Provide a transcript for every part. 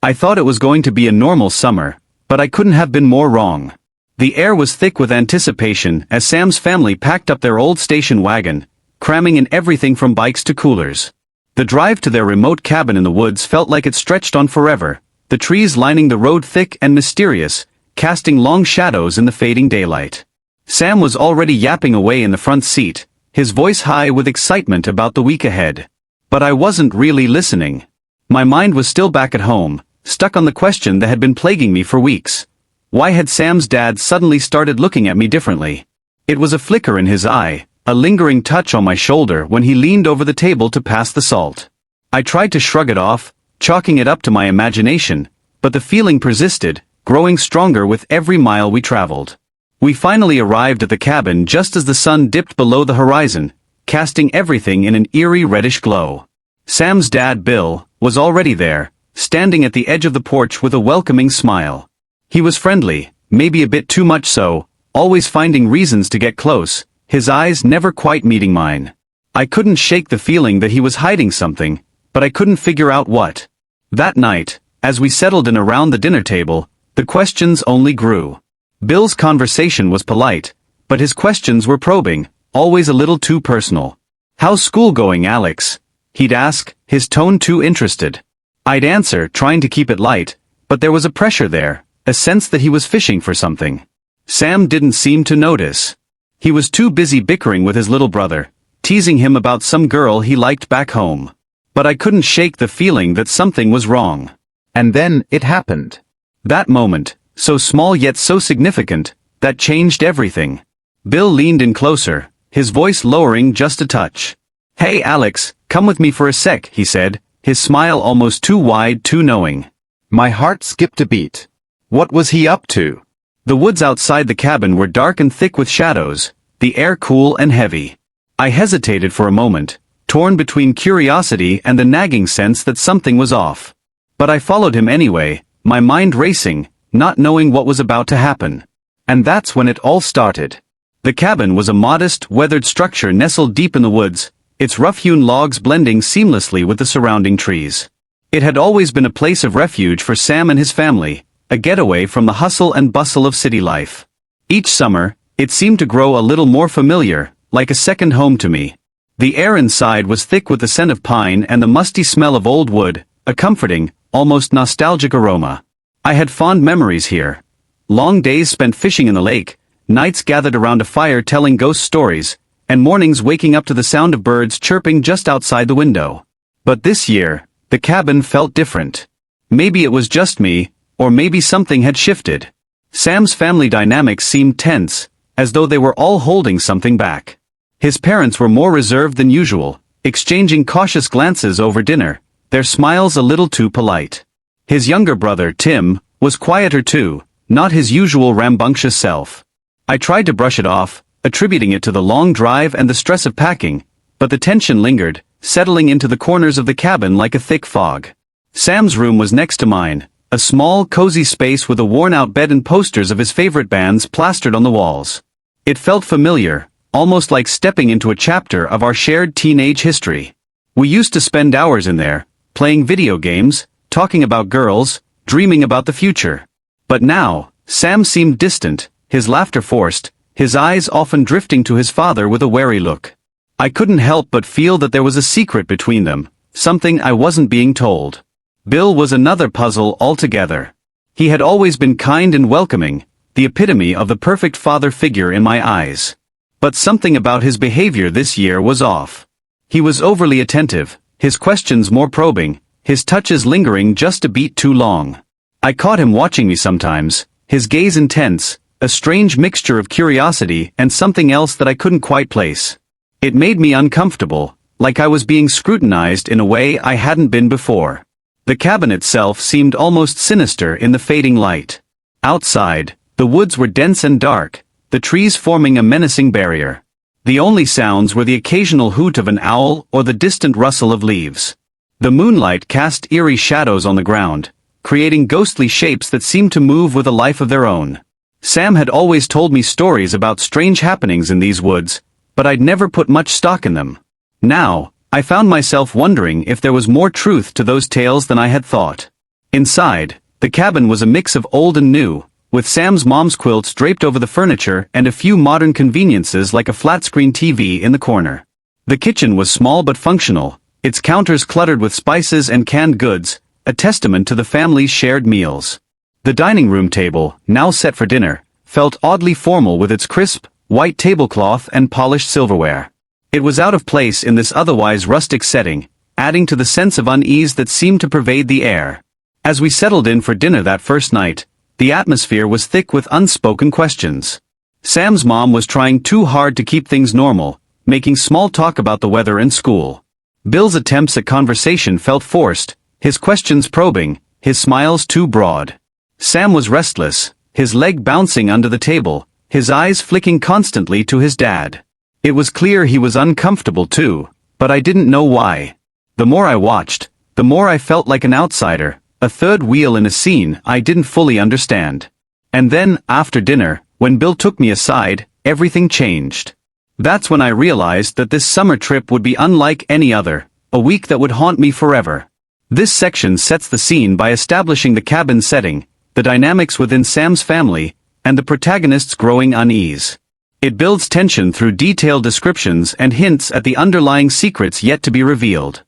I thought it was going to be a normal summer, but I couldn't have been more wrong. The air was thick with anticipation as Sam's family packed up their old station wagon, cramming in everything from bikes to coolers. The drive to their remote cabin in the woods felt like it stretched on forever, the trees lining the road thick and mysterious, casting long shadows in the fading daylight. Sam was already yapping away in the front seat, his voice high with excitement about the week ahead. But I wasn't really listening. My mind was still back at home, stuck on the question that had been plaguing me for weeks. Why had Sam's dad suddenly started looking at me differently? It was a flicker in his eye, a lingering touch on my shoulder when he leaned over the table to pass the salt. I tried to shrug it off, chalking it up to my imagination, but the feeling persisted, growing stronger with every mile we traveled. We finally arrived at the cabin just as the sun dipped below the horizon, casting everything in an eerie reddish glow. Sam's dad, Bill, was already there, standing at the edge of the porch with a welcoming smile. He was friendly, maybe a bit too much so, always finding reasons to get close, his eyes never quite meeting mine. I couldn't shake the feeling that he was hiding something, but I couldn't figure out what. That night, as we settled in around the dinner table, the questions only grew. Bill's conversation was polite, but his questions were probing, always a little too personal. "How's school going, Alex?" he'd ask, his tone too interested. I'd answer, trying to keep it light, but there was a pressure there, a sense that he was fishing for something. Sam didn't seem to notice. He was too busy bickering with his little brother, teasing him about some girl he liked back home. But I couldn't shake the feeling that something was wrong. And then, it happened. That moment, so small yet so significant, that changed everything. Bill leaned in closer, his voice lowering just a touch. "Hey Alex, come with me for a sec," he said, his smile almost too wide, too knowing. My heart skipped a beat. What was he up to? The woods outside the cabin were dark and thick with shadows, the air cool and heavy. I hesitated for a moment, torn between curiosity and the nagging sense that something was off. But I followed him anyway, my mind racing, not knowing what was about to happen. And that's when it all started. The cabin was a modest, weathered structure nestled deep in the woods, its rough-hewn logs blending seamlessly with the surrounding trees. It had always been a place of refuge for Sam and his family, a getaway from the hustle and bustle of city life. Each summer, it seemed to grow a little more familiar, like a second home to me. The air inside was thick with the scent of pine and the musty smell of old wood, a comforting, almost nostalgic aroma. I had fond memories here. Long days spent fishing in the lake, nights gathered around a fire telling ghost stories, and mornings waking up to the sound of birds chirping just outside the window. But this year, the cabin felt different. Maybe it was just me, or maybe something had shifted. Sam's family dynamics seemed tense, as though they were all holding something back. His parents were more reserved than usual, exchanging cautious glances over dinner, their smiles a little too polite. His younger brother, Tim, was quieter too, not his usual rambunctious self. I tried to brush it off, attributing it to the long drive and the stress of packing, but the tension lingered, settling into the corners of the cabin like a thick fog. Sam's room was next to mine, a small, cozy space with a worn-out bed and posters of his favorite bands plastered on the walls. It felt familiar, almost like stepping into a chapter of our shared teenage history. We used to spend hours in there, playing video games, talking about girls, dreaming about the future. But now, Sam seemed distant, his laughter forced, his eyes often drifting to his father with a wary look. I couldn't help but feel that there was a secret between them, something I wasn't being told. Bill was another puzzle altogether. He had always been kind and welcoming, the epitome of the perfect father figure in my eyes. But something about his behavior this year was off. He was overly attentive, his questions more probing, his touches lingering just a beat too long. I caught him watching me sometimes, his gaze intense, a strange mixture of curiosity and something else that I couldn't quite place. It made me uncomfortable, like I was being scrutinized in a way I hadn't been before. The cabin itself seemed almost sinister in the fading light. Outside, the woods were dense and dark, the trees forming a menacing barrier. The only sounds were the occasional hoot of an owl or the distant rustle of leaves. The moonlight cast eerie shadows on the ground, creating ghostly shapes that seemed to move with a life of their own. Sam had always told me stories about strange happenings in these woods, but I'd never put much stock in them. Now, I found myself wondering if there was more truth to those tales than I had thought. Inside, the cabin was a mix of old and new, with Sam's mom's quilts draped over the furniture and a few modern conveniences like a flat-screen TV in the corner. The kitchen was small but functional, its counters cluttered with spices and canned goods, a testament to the family's shared meals. The dining room table, now set for dinner, felt oddly formal with its crisp, white tablecloth and polished silverware. It was out of place in this otherwise rustic setting, adding to the sense of unease that seemed to pervade the air. As we settled in for dinner that first night, the atmosphere was thick with unspoken questions. Sam's mom was trying too hard to keep things normal, making small talk about the weather and school. Bill's attempts at conversation felt forced, his questions probing, his smiles too broad. Sam was restless, his leg bouncing under the table, his eyes flicking constantly to his dad. It was clear he was uncomfortable too, but I didn't know why. The more I watched, the more I felt like an outsider, a third wheel in a scene I didn't fully understand. And then, after dinner, when Bill took me aside, everything changed. That's when I realized that this summer trip would be unlike any other, a week that would haunt me forever. This section sets the scene by establishing the cabin setting, the dynamics within Sam's family, and the protagonist's growing unease. It builds tension through detailed descriptions and hints at the underlying secrets yet to be revealed.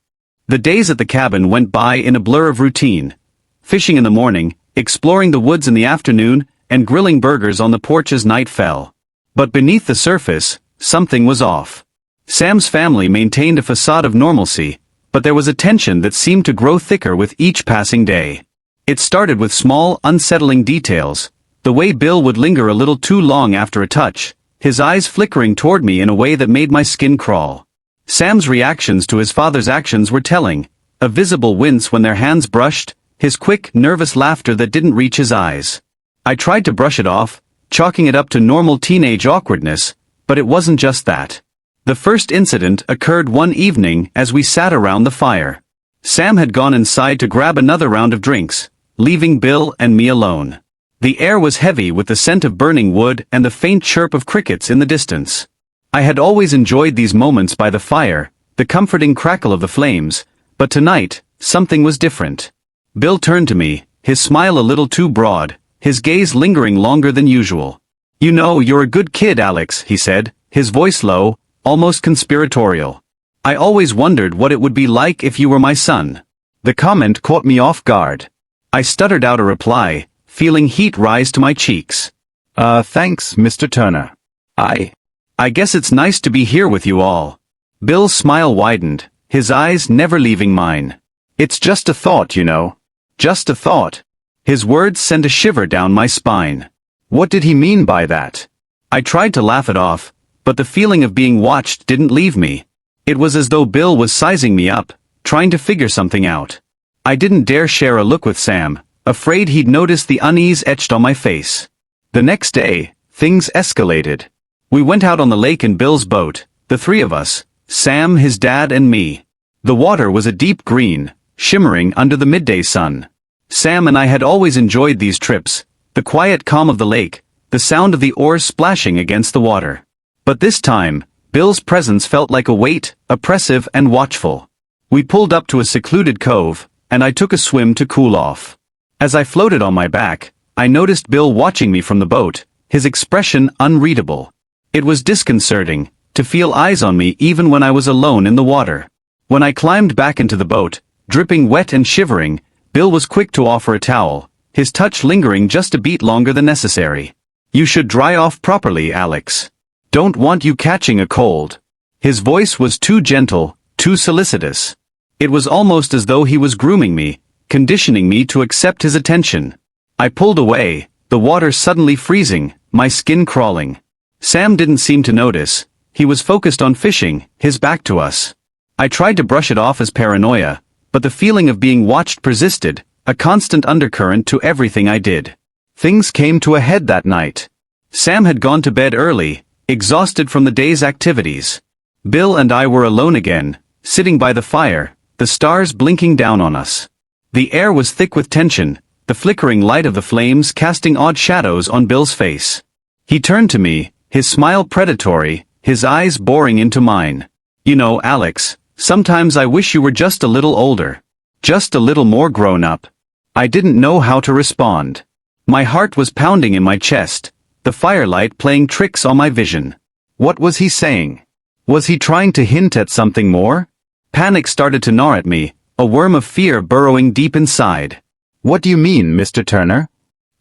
The days at the cabin went by in a blur of routine. Fishing in the morning, exploring the woods in the afternoon, and grilling burgers on the porch as night fell. But beneath the surface, something was off. Sam's family maintained a facade of normalcy, but there was a tension that seemed to grow thicker with each passing day. It started with small, unsettling details, the way Bill would linger a little too long after a touch, his eyes flickering toward me in a way that made my skin crawl. Sam's reactions to his father's actions were telling, a visible wince when their hands brushed, his quick, nervous laughter that didn't reach his eyes. I tried to brush it off, chalking it up to normal teenage awkwardness, but it wasn't just that. The first incident occurred one evening as we sat around the fire. Sam had gone inside to grab another round of drinks, leaving Bill and me alone. The air was heavy with the scent of burning wood and the faint chirp of crickets in the distance. I had always enjoyed these moments by the fire, the comforting crackle of the flames, but tonight, something was different. Bill turned to me, his smile a little too broad, his gaze lingering longer than usual. "You know, you're a good kid, Alex," he said, his voice low, almost conspiratorial. "I always wondered what it would be like if you were my son." The comment caught me off guard. I stuttered out a reply, feeling heat rise to my cheeks. Thanks, Mr. Turner. I guess it's nice to be here with you all." Bill's smile widened, his eyes never leaving mine. "It's just a thought, you know. Just a thought." His words sent a shiver down my spine. What did he mean by that? I tried to laugh it off, but the feeling of being watched didn't leave me. It was as though Bill was sizing me up, trying to figure something out. I didn't dare share a look with Sam, afraid he'd notice the unease etched on my face. The next day, things escalated. We went out on the lake in Bill's boat, the three of us, Sam, his dad and me. The water was a deep green, shimmering under the midday sun. Sam and I had always enjoyed these trips, the quiet calm of the lake, the sound of the oars splashing against the water. But this time, Bill's presence felt like a weight, oppressive and watchful. We pulled up to a secluded cove, and I took a swim to cool off. As I floated on my back, I noticed Bill watching me from the boat, his expression unreadable. It was disconcerting, to feel eyes on me even when I was alone in the water. When I climbed back into the boat, dripping wet and shivering, Bill was quick to offer a towel, his touch lingering just a beat longer than necessary. "You should dry off properly, Alex. Don't want you catching a cold." His voice was too gentle, too solicitous. It was almost as though he was grooming me, conditioning me to accept his attention. I pulled away, the water suddenly freezing, my skin crawling. Sam didn't seem to notice. He was focused on fishing, his back to us. I tried to brush it off as paranoia, but the feeling of being watched persisted, a constant undercurrent to everything I did. Things came to a head that night. Sam had gone to bed early, exhausted from the day's activities. Bill and I were alone again, sitting by the fire, the stars blinking down on us. The air was thick with tension, the flickering light of the flames casting odd shadows on Bill's face. He turned to me, his smile predatory, his eyes boring into mine. "You know, Alex, sometimes I wish you were just a little older. Just a little more grown up." I didn't know how to respond. My heart was pounding in my chest, the firelight playing tricks on my vision. What was he saying? Was he trying to hint at something more? Panic started to gnaw at me, a worm of fear burrowing deep inside. What do you mean, Mr. Turner?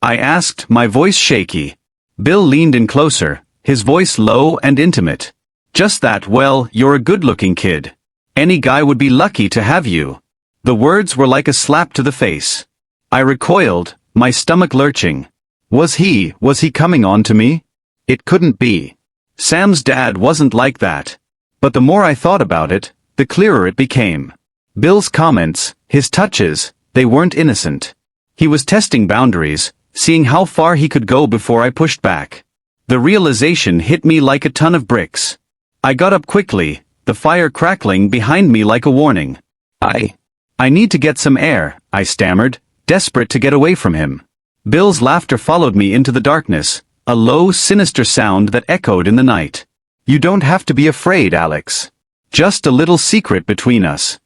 I asked, my voice shaky. Bill leaned in closer, his voice low and intimate. Just that, well, you're a good-looking kid. Any guy would be lucky to have you. The words were like a slap to the face. I recoiled, my stomach lurching. Was he coming on to me? It couldn't be. Sam's dad wasn't like that. But the more I thought about it, the clearer it became. Bill's comments, his touches, they weren't innocent. He was testing boundaries, seeing how far he could go before I pushed back. The realization hit me like a ton of bricks. I got up quickly, the fire crackling behind me like a warning. I need to get some air, I stammered, desperate to get away from him. Bill's laughter followed me into the darkness, a low, sinister sound that echoed in the night. You don't have to be afraid, Alex. Just a little secret between us.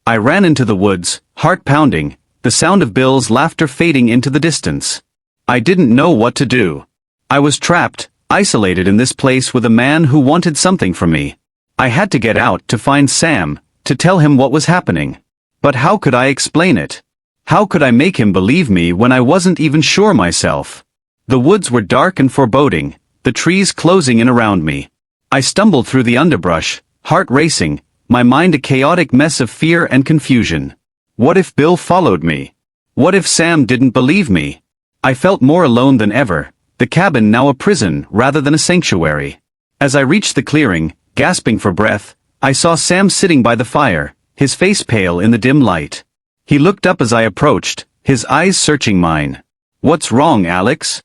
I ran into the woods, heart pounding, the sound of Bill's laughter fading into the distance. I didn't know what to do. I was trapped, isolated in this place with a man who wanted something from me. I had to get out to find Sam, to tell him what was happening. But how could I explain it? How could I make him believe me when I wasn't even sure myself? The woods were dark and foreboding, the trees closing in around me. I stumbled through the underbrush, heart racing, my mind a chaotic mess of fear and confusion. What if Bill followed me? What if Sam didn't believe me? I felt more alone than ever, the cabin now a prison rather than a sanctuary. As I reached the clearing, gasping for breath, I saw Sam sitting by the fire, his face pale in the dim light. He looked up as I approached, his eyes searching mine. What's wrong, Alex?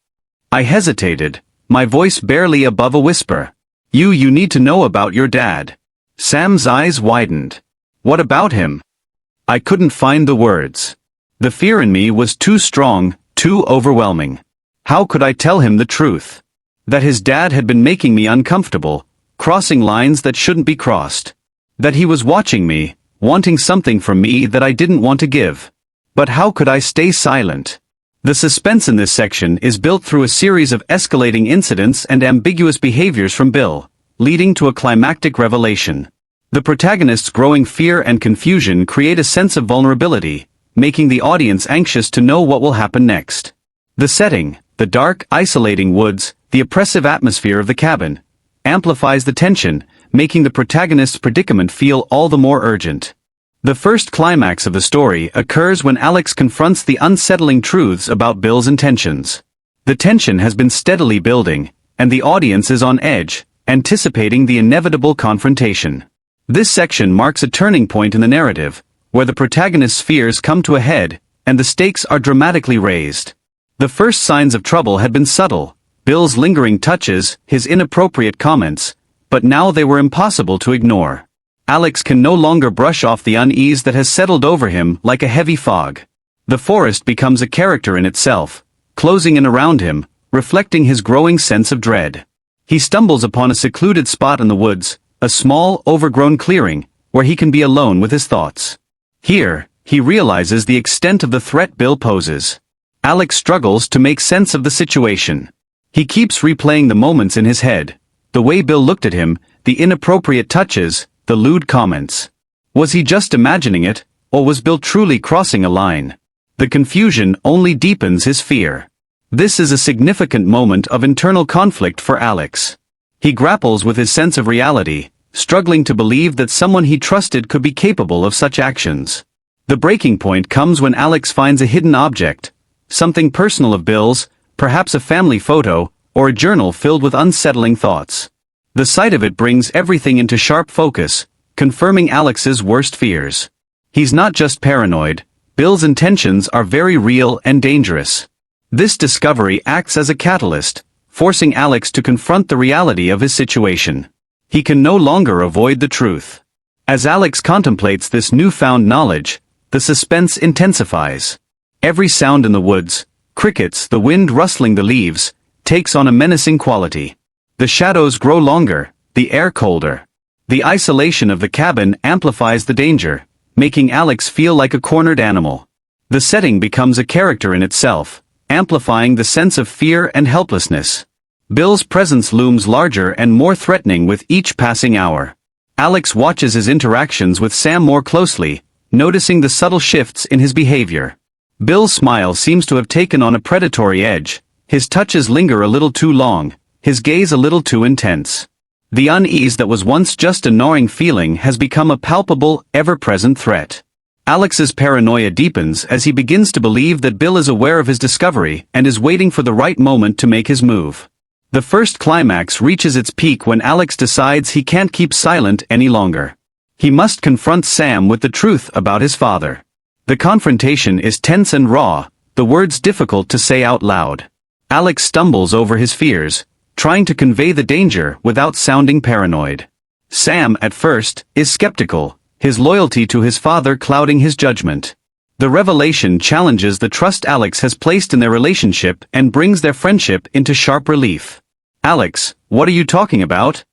I hesitated, my voice barely above a whisper. You need to know about your dad. Sam's eyes widened. What about him? I couldn't find the words. The fear in me was too strong, too overwhelming. How could I tell him the truth? That his dad had been making me uncomfortable, crossing lines that shouldn't be crossed. That he was watching me, wanting something from me that I didn't want to give. But how could I stay silent? The suspense in this section is built through a series of escalating incidents and ambiguous behaviors from Bill, leading to a climactic revelation. The protagonist's growing fear and confusion create a sense of vulnerability, making the audience anxious to know what will happen next. The setting, the dark, isolating woods, the oppressive atmosphere of the cabin, amplifies the tension, making the protagonist's predicament feel all the more urgent. The first climax of the story occurs when Alex confronts the unsettling truths about Bill's intentions. The tension has been steadily building, and the audience is on edge, anticipating the inevitable confrontation. This section marks a turning point in the narrative, where the protagonist's fears come to a head, and the stakes are dramatically raised. The first signs of trouble had been subtle, Bill's lingering touches, his inappropriate comments, but now they were impossible to ignore. Alex can no longer brush off the unease that has settled over him like a heavy fog. The forest becomes a character in itself, closing in around him, reflecting his growing sense of dread. He stumbles upon a secluded spot in the woods, a small, overgrown clearing, where he can be alone with his thoughts. Here, he realizes the extent of the threat Bill poses. Alex struggles to make sense of the situation. He keeps replaying the moments in his head, the way Bill looked at him, the inappropriate touches, the lewd comments. Was he just imagining it, or was Bill truly crossing a line? The confusion only deepens his fear. This is a significant moment of internal conflict for Alex. He grapples with his sense of reality, struggling to believe that someone he trusted could be capable of such actions. The breaking point comes when Alex finds a hidden object, something personal of Bill's, perhaps a family photo, or a journal filled with unsettling thoughts. The sight of it brings everything into sharp focus, confirming Alex's worst fears. He's not just paranoid, Bill's intentions are very real and dangerous. This discovery acts as a catalyst, forcing Alex to confront the reality of his situation. He can no longer avoid the truth. As Alex contemplates this newfound knowledge, the suspense intensifies. Every sound in the woods, crickets, the wind rustling the leaves, takes on a menacing quality. The shadows grow longer, the air colder. The isolation of the cabin amplifies the danger, making Alex feel like a cornered animal. The setting becomes a character in itself, amplifying the sense of fear and helplessness. Bill's presence looms larger and more threatening with each passing hour. Alex watches his interactions with Sam more closely, noticing the subtle shifts in his behavior. Bill's smile seems to have taken on a predatory edge, his touches linger a little too long, his gaze a little too intense. The unease that was once just a gnawing feeling has become a palpable, ever-present threat. Alex's paranoia deepens as he begins to believe that Bill is aware of his discovery and is waiting for the right moment to make his move. The first climax reaches its peak when Alex decides he can't keep silent any longer. He must confront Sam with the truth about his father. The confrontation is tense and raw, the words difficult to say out loud. Alex stumbles over his fears, trying to convey the danger without sounding paranoid. Sam, at first, is skeptical, his loyalty to his father clouding his judgment. The revelation challenges the trust Alex has placed in their relationship and brings their friendship into sharp relief. "Alex, what are you talking about?"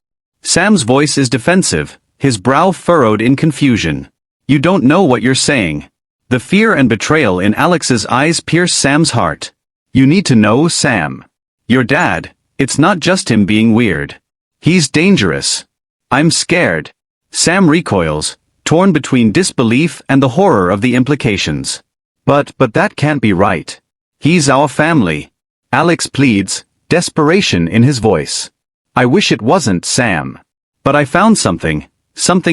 Sam's voice is defensive, his brow furrowed in confusion. "You don't know what you're saying." The fear and betrayal in Alex's eyes pierce Sam's heart. "You need to know, Sam. Your dad, it's not just him being weird. He's dangerous." "I'm scared." Sam recoils, torn between disbelief and the horror of the implications. But that can't be right. He's our family." Alex pleads, desperation in his voice. "I wish it wasn't, Sam. But I found something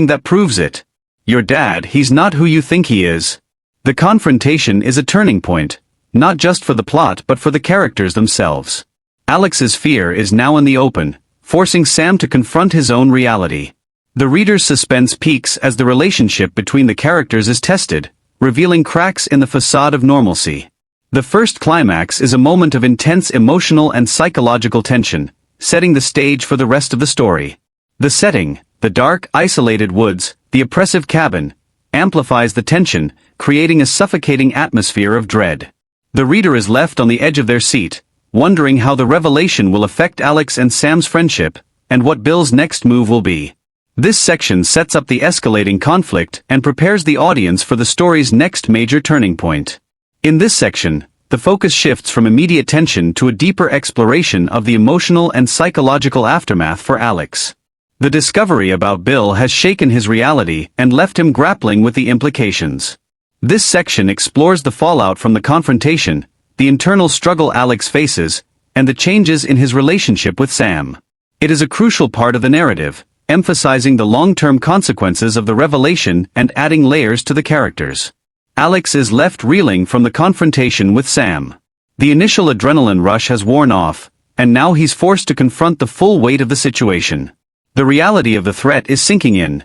that proves it. Your dad, he's not who you think he is." The confrontation is a turning point, not just for the plot but for the characters themselves. Alex's fear is now in the open, forcing Sam to confront his own reality. The reader's suspense peaks as the relationship between the characters is tested, revealing cracks in the facade of normalcy. The first climax is a moment of intense emotional and psychological tension, setting the stage for the rest of the story. The setting, the dark, isolated woods, the oppressive cabin, amplifies the tension, creating a suffocating atmosphere of dread. The reader is left on the edge of their seat, wondering how the revelation will affect Alex and Sam's friendship, and what Bill's next move will be. This section sets up the escalating conflict and prepares the audience for the story's next major turning point. In this section, the focus shifts from immediate tension to a deeper exploration of the emotional and psychological aftermath for Alex. The discovery about Bill has shaken his reality and left him grappling with the implications. This section explores the fallout from the confrontation, the internal struggle Alex faces, and the changes in his relationship with Sam. It is a crucial part of the narrative, emphasizing the long-term consequences of the revelation and adding layers to the characters. Alex is left reeling from the confrontation with Sam. The initial adrenaline rush has worn off, and now he's forced to confront the full weight of the situation. The reality of the threat is sinking in.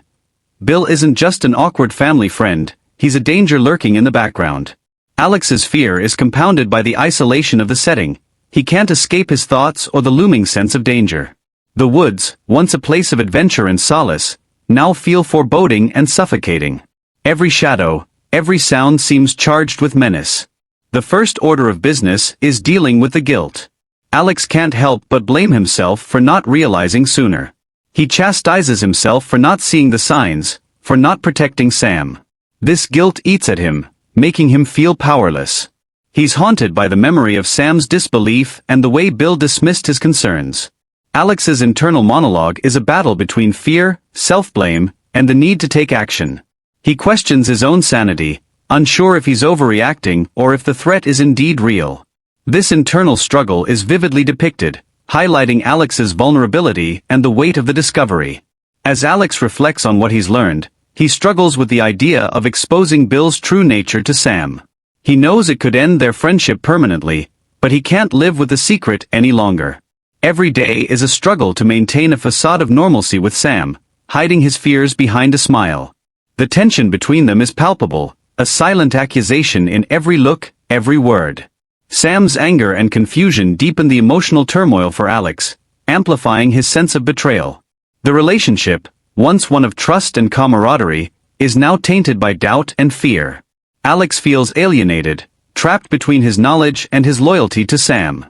Bill isn't just an awkward family friend, he's a danger lurking in the background. Alex's fear is compounded by the isolation of the setting. He can't escape his thoughts or the looming sense of danger. The woods, once a place of adventure and solace, now feel foreboding and suffocating. Every shadow, every sound seems charged with menace. The first order of business is dealing with the guilt. Alex can't help but blame himself for not realizing sooner. He chastises himself for not seeing the signs, for not protecting Sam. This guilt eats at him, making him feel powerless. He's haunted by the memory of Sam's disbelief and the way Bill dismissed his concerns. Alex's internal monologue is a battle between fear, self-blame, and the need to take action. He questions his own sanity, unsure if he's overreacting or if the threat is indeed real. This internal struggle is vividly depicted, highlighting Alex's vulnerability and the weight of the discovery. As Alex reflects on what he's learned, he struggles with the idea of exposing Bill's true nature to Sam. He knows it could end their friendship permanently, but he can't live with the secret any longer. Every day is a struggle to maintain a facade of normalcy with Sam, hiding his fears behind a smile. The tension between them is palpable, a silent accusation in every look, every word. Sam's anger and confusion deepen the emotional turmoil for Alex, amplifying his sense of betrayal. The relationship, once one of trust and camaraderie, is now tainted by doubt and fear. Alex feels alienated, trapped between his knowledge and his loyalty to Sam.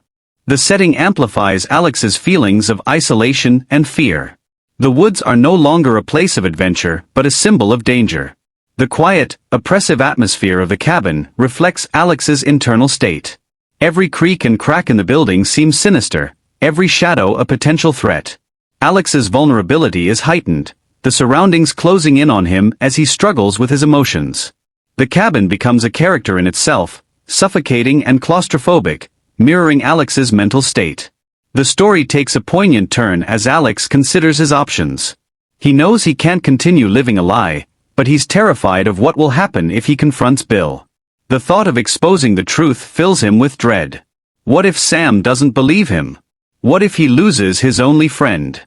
The setting amplifies Alex's feelings of isolation and fear. The woods are no longer a place of adventure but a symbol of danger. The quiet, oppressive atmosphere of the cabin reflects Alex's internal state. Every creak and crack in the building seems sinister, every shadow a potential threat. Alex's vulnerability is heightened, the surroundings closing in on him as he struggles with his emotions. The cabin becomes a character in itself, suffocating and claustrophobic, mirroring Alex's mental state. The story takes a poignant turn as Alex considers his options. He knows he can't continue living a lie, but he's terrified of what will happen if he confronts Bill. The thought of exposing the truth fills him with dread. What if Sam doesn't believe him? What if he loses his only friend?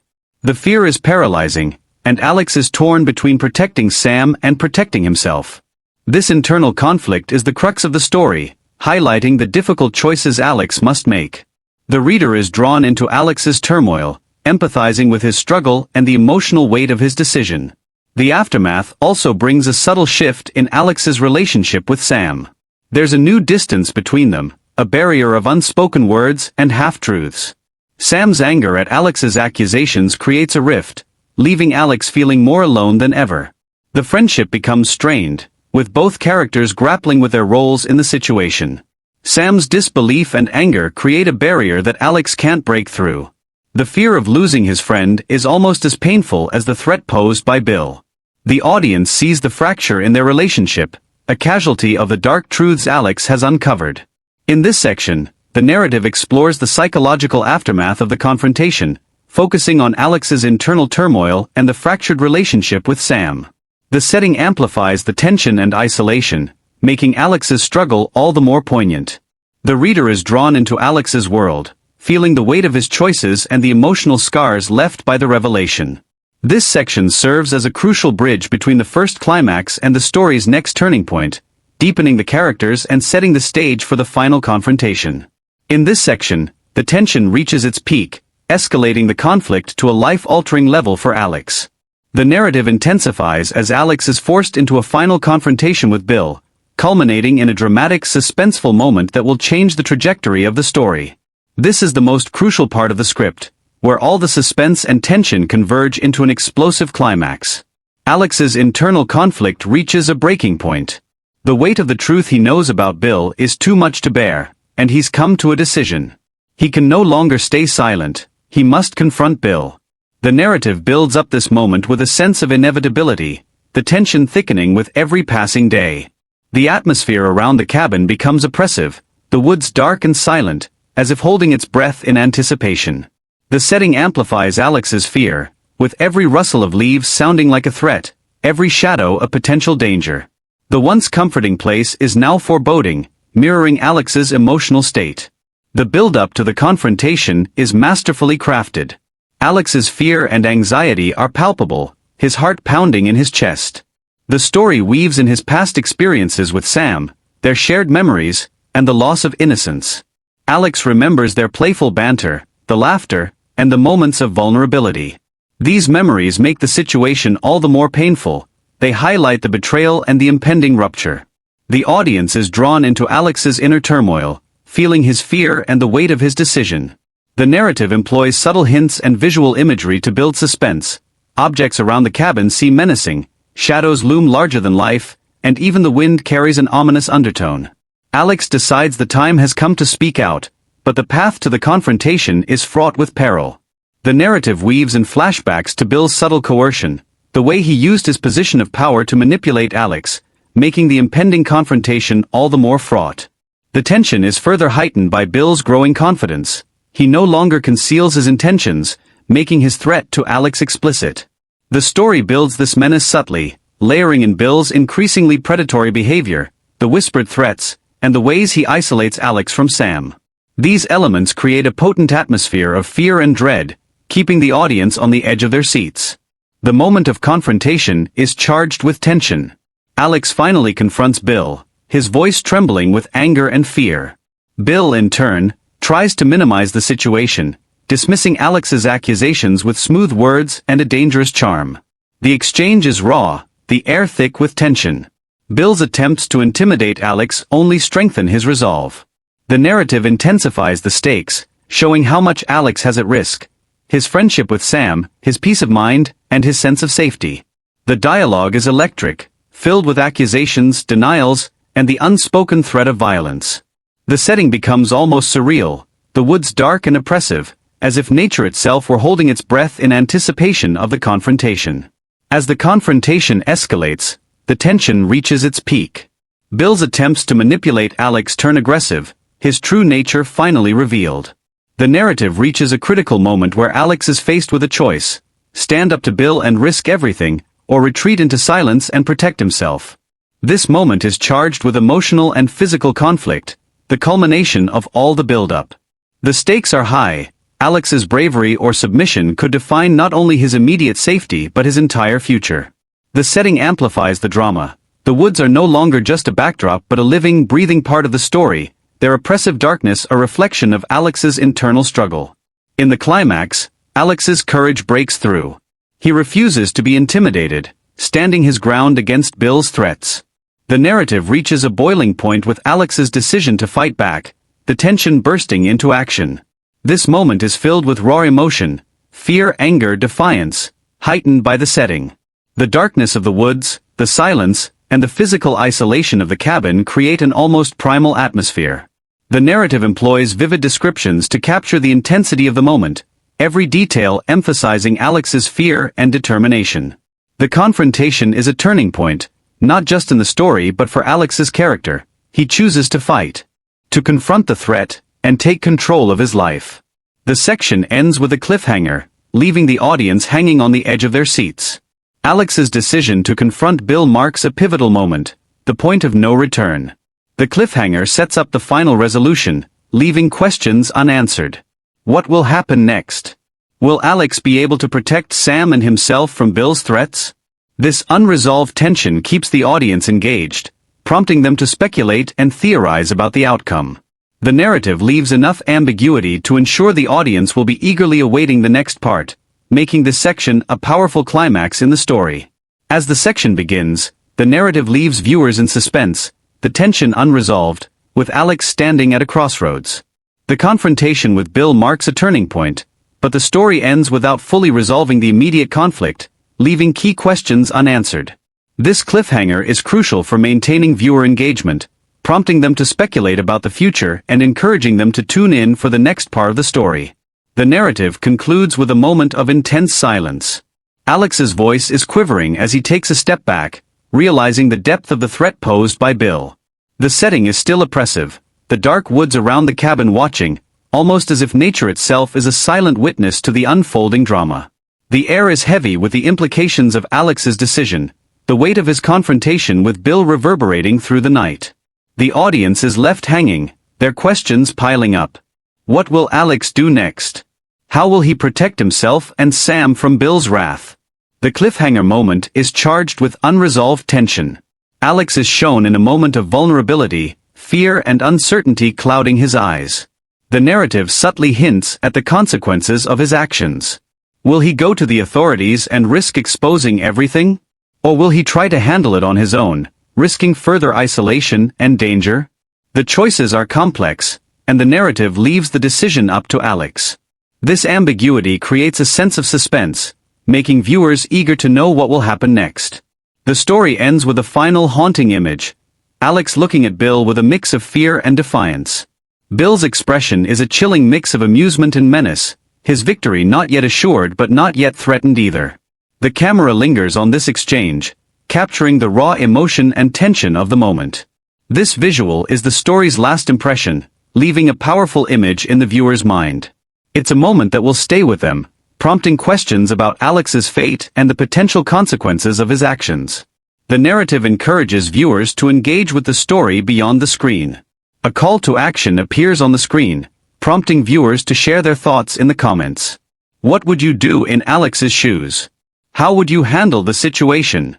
The fear is paralyzing, and Alex is torn between protecting Sam and protecting himself. This internal conflict is the crux of the story, highlighting the difficult choices Alex must make. The reader is drawn into Alex's turmoil, empathizing with his struggle and the emotional weight of his decision. The aftermath also brings a subtle shift in Alex's relationship with Sam. There's a new distance between them, a barrier of unspoken words and half-truths. Sam's anger at Alex's accusations creates a rift, leaving Alex feeling more alone than ever. The friendship becomes strained, with both characters grappling with their roles in the situation. Sam's disbelief and anger create a barrier that Alex can't break through. The fear of losing his friend is almost as painful as the threat posed by Bill. The audience sees the fracture in their relationship, a casualty of the dark truths Alex has uncovered. In this section, the narrative explores the psychological aftermath of the confrontation, focusing on Alex's internal turmoil and the fractured relationship with Sam. The setting amplifies the tension and isolation, making Alex's struggle all the more poignant. The reader is drawn into Alex's world, feeling the weight of his choices and the emotional scars left by the revelation. This section serves as a crucial bridge between the first climax and the story's next turning point, deepening the characters and setting the stage for the final confrontation. In this section, the tension reaches its peak, escalating the conflict to a life-altering level for Alex. The narrative intensifies as Alex is forced into a final confrontation with Bill, culminating in a dramatic, suspenseful moment that will change the trajectory of the story. This is the most crucial part of the script, where all the suspense and tension converge into an explosive climax. Alex's internal conflict reaches a breaking point. The weight of the truth he knows about Bill is too much to bear, and he's come to a decision. He can no longer stay silent, he must confront Bill. The narrative builds up this moment with a sense of inevitability, the tension thickening with every passing day. The atmosphere around the cabin becomes oppressive, the woods dark and silent, as if holding its breath in anticipation. The setting amplifies Alex's fear, with every rustle of leaves sounding like a threat, every shadow a potential danger. The once comforting place is now foreboding, mirroring Alex's emotional state. The build-up to the confrontation is masterfully crafted. Alex's fear and anxiety are palpable, his heart pounding in his chest. The story weaves in his past experiences with Sam, their shared memories, and the loss of innocence. Alex remembers their playful banter, the laughter, and the moments of vulnerability. These memories make the situation all the more painful, they highlight the betrayal and the impending rupture. The audience is drawn into Alex's inner turmoil, feeling his fear and the weight of his decision. The narrative employs subtle hints and visual imagery to build suspense. Objects around the cabin seem menacing, shadows loom larger than life, and even the wind carries an ominous undertone. Alex decides the time has come to speak out, but the path to the confrontation is fraught with peril. The narrative weaves in flashbacks to Bill's subtle coercion, the way he used his position of power to manipulate Alex, making the impending confrontation all the more fraught. The tension is further heightened by Bill's growing confidence. He no longer conceals his intentions, making his threat to Alex explicit. The story builds this menace subtly, layering in Bill's increasingly predatory behavior, the whispered threats, and the ways he isolates Alex from Sam. These elements create a potent atmosphere of fear and dread, keeping the audience on the edge of their seats. The moment of confrontation is charged with tension. Alex finally confronts Bill, his voice trembling with anger and fear. Bill, in turn, tries to minimize the situation, dismissing Alex's accusations with smooth words and a dangerous charm. The exchange is raw, the air thick with tension. Bill's attempts to intimidate Alex only strengthen his resolve. The narrative intensifies the stakes, showing how much Alex has at risk: his friendship with Sam, his peace of mind, and his sense of safety. The dialogue is electric, filled with accusations, denials, and the unspoken threat of violence. The setting becomes almost surreal, the woods dark and oppressive, as if nature itself were holding its breath in anticipation of the confrontation. As the confrontation escalates, the tension reaches its peak. Bill's attempts to manipulate Alex turn aggressive, his true nature finally revealed. The narrative reaches a critical moment where Alex is faced with a choice: stand up to Bill and risk everything, or retreat into silence and protect himself. This moment is charged with emotional and physical conflict, the culmination of all the build-up. The stakes are high. Alex's bravery or submission could define not only his immediate safety but his entire future. The setting amplifies the drama. The woods are no longer just a backdrop but a living, breathing part of the story, their oppressive darkness a reflection of Alex's internal struggle. In the climax, Alex's courage breaks through. He refuses to be intimidated, standing his ground against Bill's threats. The narrative reaches a boiling point with Alex's decision to fight back, the tension bursting into action. This moment is filled with raw emotion, fear, anger, defiance, heightened by the setting. The darkness of the woods, the silence, and the physical isolation of the cabin create an almost primal atmosphere. The narrative employs vivid descriptions to capture the intensity of the moment, every detail emphasizing Alex's fear and determination. The confrontation is a turning point, not just in the story but for Alex's character. He chooses to fight, to confront the threat, and take control of his life. The section ends with a cliffhanger, leaving the audience hanging on the edge of their seats. Alex's decision to confront Bill marks a pivotal moment, the point of no return. The cliffhanger sets up the final resolution, leaving questions unanswered. What will happen next? Will Alex be able to protect Sam and himself from Bill's threats? This unresolved tension keeps the audience engaged, prompting them to speculate and theorize about the outcome. The narrative leaves enough ambiguity to ensure the audience will be eagerly awaiting the next part, making this section a powerful climax in the story. As the section begins, the narrative leaves viewers in suspense, the tension unresolved, with Alex standing at a crossroads. The confrontation with Bill marks a turning point, but the story ends without fully resolving the immediate conflict, leaving key questions unanswered. This cliffhanger is crucial for maintaining viewer engagement, prompting them to speculate about the future and encouraging them to tune in for the next part of the story. The narrative concludes with a moment of intense silence. Alex's voice is quivering as he takes a step back, realizing the depth of the threat posed by Bill. The setting is still oppressive, the dark woods around the cabin watching, almost as if nature itself is a silent witness to the unfolding drama. The air is heavy with the implications of Alex's decision, the weight of his confrontation with Bill reverberating through the night. The audience is left hanging, their questions piling up. What will Alex do next? How will he protect himself and Sam from Bill's wrath? The cliffhanger moment is charged with unresolved tension. Alex is shown in a moment of vulnerability, fear and uncertainty clouding his eyes. The narrative subtly hints at the consequences of his actions. Will he go to the authorities and risk exposing everything? Or will he try to handle it on his own, risking further isolation and danger? The choices are complex, and the narrative leaves the decision up to Alex. This ambiguity creates a sense of suspense, making viewers eager to know what will happen next. The story ends with a final haunting image, Alex looking at Bill with a mix of fear and defiance. Bill's expression is a chilling mix of amusement and menace, his victory not yet assured but not yet threatened either. The camera lingers on this exchange, capturing the raw emotion and tension of the moment. This visual is the story's last impression, leaving a powerful image in the viewer's mind. It's a moment that will stay with them, prompting questions about Alex's fate and the potential consequences of his actions. The narrative encourages viewers to engage with the story beyond the screen. A call to action appears on the screen, prompting viewers to share their thoughts in the comments. What would you do in Alex's shoes? How would you handle the situation?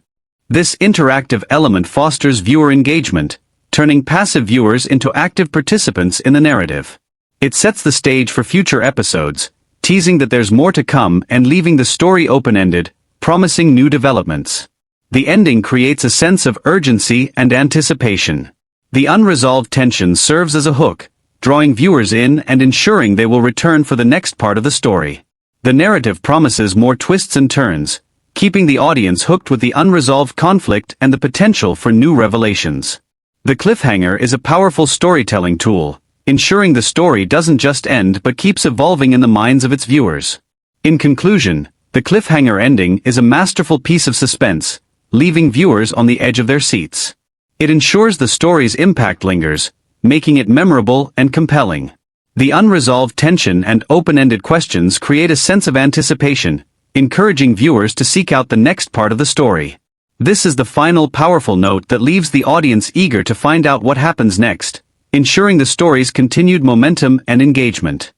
This interactive element fosters viewer engagement, turning passive viewers into active participants in the narrative. It sets the stage for future episodes, teasing that there's more to come and leaving the story open-ended, promising new developments. The ending creates a sense of urgency and anticipation. The unresolved tension serves as a hook, drawing viewers in and ensuring they will return for the next part of the story. The narrative promises more twists and turns, keeping the audience hooked with the unresolved conflict and the potential for new revelations. The cliffhanger is a powerful storytelling tool, ensuring the story doesn't just end but keeps evolving in the minds of its viewers. In conclusion, the cliffhanger ending is a masterful piece of suspense, leaving viewers on the edge of their seats. It ensures the story's impact lingers, making it memorable and compelling. The unresolved tension and open-ended questions create a sense of anticipation, encouraging viewers to seek out the next part of the story. This is the final powerful note that leaves the audience eager to find out what happens next, ensuring the story's continued momentum and engagement.